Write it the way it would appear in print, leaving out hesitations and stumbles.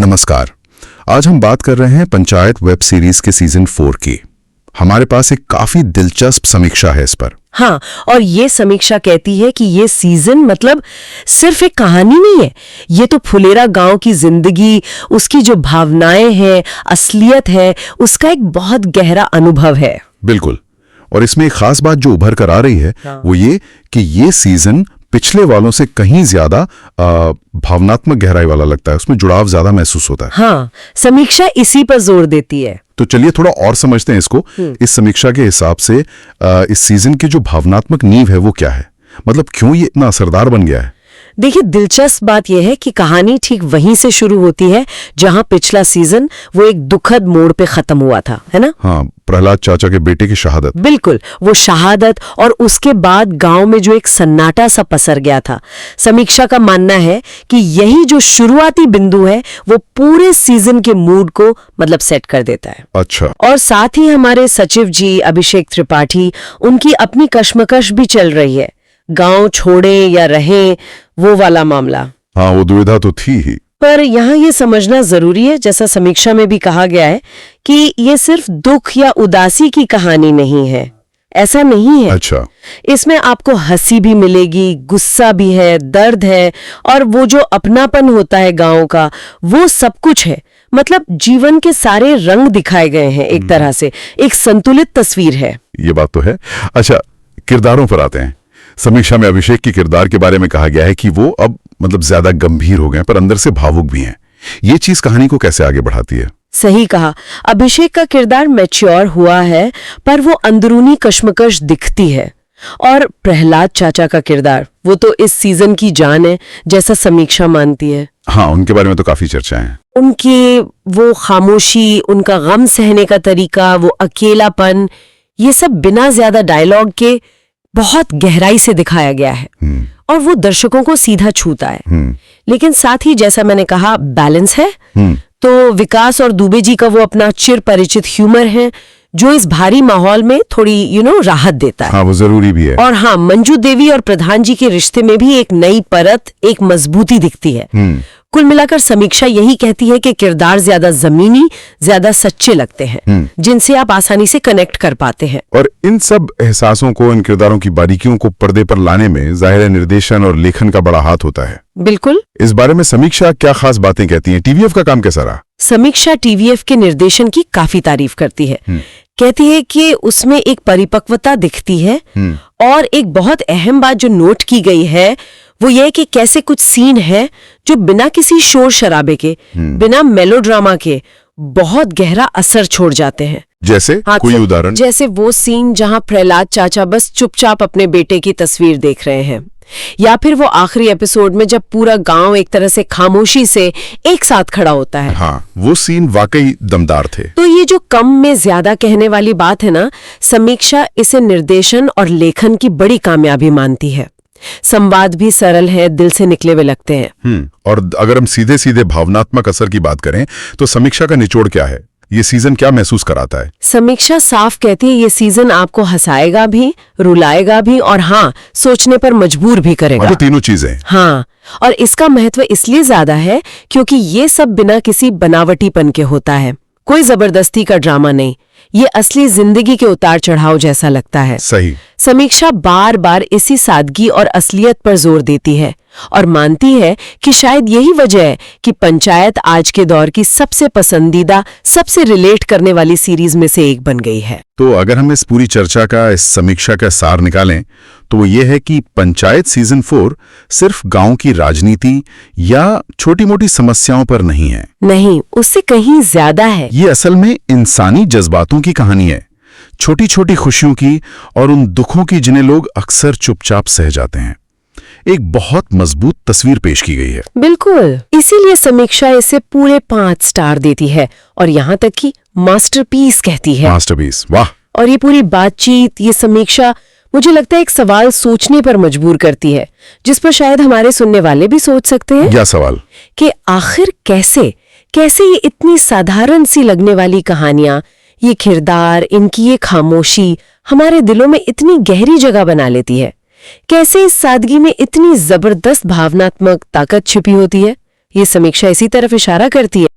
नमस्कार। आज हम बात कर रहे हैं पंचायत वेब सीरीज के सीजन 4 की। हमारे पास एक काफी दिलचस्प समीक्षा है इस पर। हाँ, और ये समीक्षा कहती है कि ये सीजन मतलब सिर्फ एक कहानी नहीं है, ये तो फुलेरा गांव की जिंदगी, उसकी जो भावनाएं हैं, असलियत है, उसका एक बहुत गहरा अनुभव है। बिल्कुल। और इसमें एक खास बात जो उभर कर आ रही है वो ये कि ये सीजन पिछले वालों से कहीं ज्यादा भावनात्मक गहराई वाला लगता है, उसमें जुड़ाव ज्यादा महसूस होता है। हाँ, समीक्षा इसी पर जोर देती है। तो चलिए थोड़ा और समझते हैं इसको। इस समीक्षा के हिसाब से इस सीजन की जो भावनात्मक नींव है वो क्या है, मतलब क्यों ये इतना असरदार बन गया है? देखिए, दिलचस्प बात यह है कि कहानी ठीक वहीं से शुरू होती है जहां पिछला सीजन वो एक दुखद मोड़ पे खत्म हुआ था, है ना? हाँ, प्रहलाद चाचा के बेटे की शहादत। बिल्कुल, वो शहादत और उसके बाद गांव में जो एक सन्नाटा सा पसर गया था। समीक्षा का मानना है कि यही जो शुरुआती बिंदु है वो पूरे सीजन के मूड को मतलब सेट कर देता है। अच्छा। और साथ ही हमारे सचिव जी अभिषेक त्रिपाठी, उनकी अपनी कश्मकश भी चल रही है, गांव छोड़े या रहे, वो वाला मामला। हाँ, वो दुविधा तो थी ही। पर यहाँ ये समझना जरूरी है, जैसा समीक्षा में भी कहा गया है, कि ये सिर्फ दुख या उदासी की कहानी नहीं है। ऐसा नहीं है। अच्छा। इसमें आपको हंसी भी मिलेगी, गुस्सा भी है, दर्द है, और वो जो अपनापन होता है गांव का, वो सब कुछ है। मतलब जीवन के सारे रंग दिखाए गए हैं एक तरह से, एक संतुलित तस्वीर है। ये बात तो है। अच्छा, किरदारों पर आते हैं। समीक्षा में अभिषेक के किरदार के बारे में कहा गया है कि वो अब मतलब ज्यादा गंभीर हो गए पर अंदर से भावुक भी हैं। ये चीज कहानी को कैसे आगे बढ़ाती है? सही कहा, अभिषेक का किरदार मैच्योर हुआ है पर वो अंदरूनी कश्मकश दिखती है। और प्रहलाद चाचा का किरदार, वो तो इस सीजन की जान है, जैसा समीक्षा मानती है। हाँ, उनके बारे में तो काफी चर्चाएं हैं। उनकी वो खामोशी, उनका गम सहने का तरीका, वो अकेलापन, ये सब बिना ज्यादा डायलॉग के बहुत गहराई से दिखाया गया है और वो दर्शकों को सीधा छूता है। लेकिन साथ ही जैसा मैंने कहा, बैलेंस है। तो विकास और दुबे जी का वो अपना चिर परिचित ह्यूमर है जो इस भारी माहौल में थोड़ी राहत देता है। हाँ, वो जरूरी भी है। और हाँ, मंजू देवी और प्रधान जी के रिश्ते में भी एक नई परत, एक मजबूती दिखती है। कुल मिलाकर समीक्षा यही कहती है कि किरदार ज्यादा जमीनी, ज्यादा सच्चे लगते हैं, जिनसे आप आसानी से कनेक्ट कर पाते हैं। और इन सब एहसासों को, इन किरदारों की बारीकियों को पर्दे पर लाने में जाहिर है निर्देशन और लेखन का बड़ा हाथ होता है। बिल्कुल। इस बारे में समीक्षा क्या खास बातें कहती है? टीवीएफ का काम कैसा रहा? समीक्षा टीवीएफ के निर्देशन की काफी तारीफ करती है। कहती है कि उसमें एक परिपक्वता दिखती है। और एक बहुत अहम बात जो नोट की गई है वो ये कि कैसे कुछ सीन है जो बिना किसी शोर शराबे के, बिना मेलोड्रामा के बहुत गहरा असर छोड़ जाते हैं। जैसे कोई उदाहरण? जैसे वो सीन जहां प्रहलाद चाचा बस चुपचाप अपने बेटे की तस्वीर देख रहे हैं, या फिर वो आखिरी एपिसोड में जब पूरा गांव एक तरह से खामोशी से एक साथ खड़ा होता है। हाँ, वो सीन वाकई दमदार थे। तो ये जो कम में ज्यादा कहने वाली बात है ना, समीक्षा इसे निर्देशन और लेखन की बड़ी कामयाबी मानती है। संवाद भी सरल है, दिल से निकले हुए लगते हैं। और अगर हम सीधे सीधे भावनात्मक असर की बात करें तो समीक्षा का निचोड़ क्या है? ये सीजन क्या महसूस कराता है? समीक्षा साफ कहती है ये सीजन आपको हंसाएगा भी, रुलाएगा भी, और हाँ, सोचने पर मजबूर भी करेगा। तो तीनों चीजें। हाँ, और इसका महत्व इसलिए ज्यादा है क्योंकि ये सब बिना किसी बनावटीपन के होता है। कोई जबरदस्ती का ड्रामा नहीं, ये असली जिंदगी के उतार चढ़ाव जैसा लगता है। सही। समीक्षा बार बार इसी सादगी और असलियत पर जोर देती है और मानती है कि शायद यही वजह है कि पंचायत आज के दौर की सबसे पसंदीदा, सबसे रिलेट करने वाली सीरीज में से एक बन गई है। तो अगर हम इस पूरी चर्चा का, इस समीक्षा का सार निकालें तो वो ये है कि पंचायत सीजन 4 सिर्फ गांव की राजनीति या छोटी मोटी समस्याओं पर नहीं है। नहीं, उससे कहीं ज्यादा है। ये असल में इंसानी जज्बातों की कहानी है, छोटी छोटी खुशियों की और उन दुखों की जिन्हें लोग अक्सर चुपचाप सह जाते हैं। एक बहुत मजबूत तस्वीर पेश की गई है। बिल्कुल, इसीलिए समीक्षा इसे पूरे 5 स्टार देती है और यहाँ तक कि मास्टरपीस कहती है। मास्टरपीस, वाह। और ये पूरी बातचीत, ये समीक्षा मुझे लगता है एक सवाल सोचने पर मजबूर करती है, जिस पर शायद हमारे सुनने वाले भी सोच सकते हैं। क्या सवाल? कि आखिर कैसे ये इतनी साधारण सी लगने वाली कहानियां, ये किरदार, इनकी ये खामोशी हमारे दिलों में इतनी गहरी जगह बना लेती है। कैसे इस सादगी में इतनी जबरदस्त भावनात्मक ताकत छिपी होती है, ये समीक्षा इसी तरफ इशारा करती है।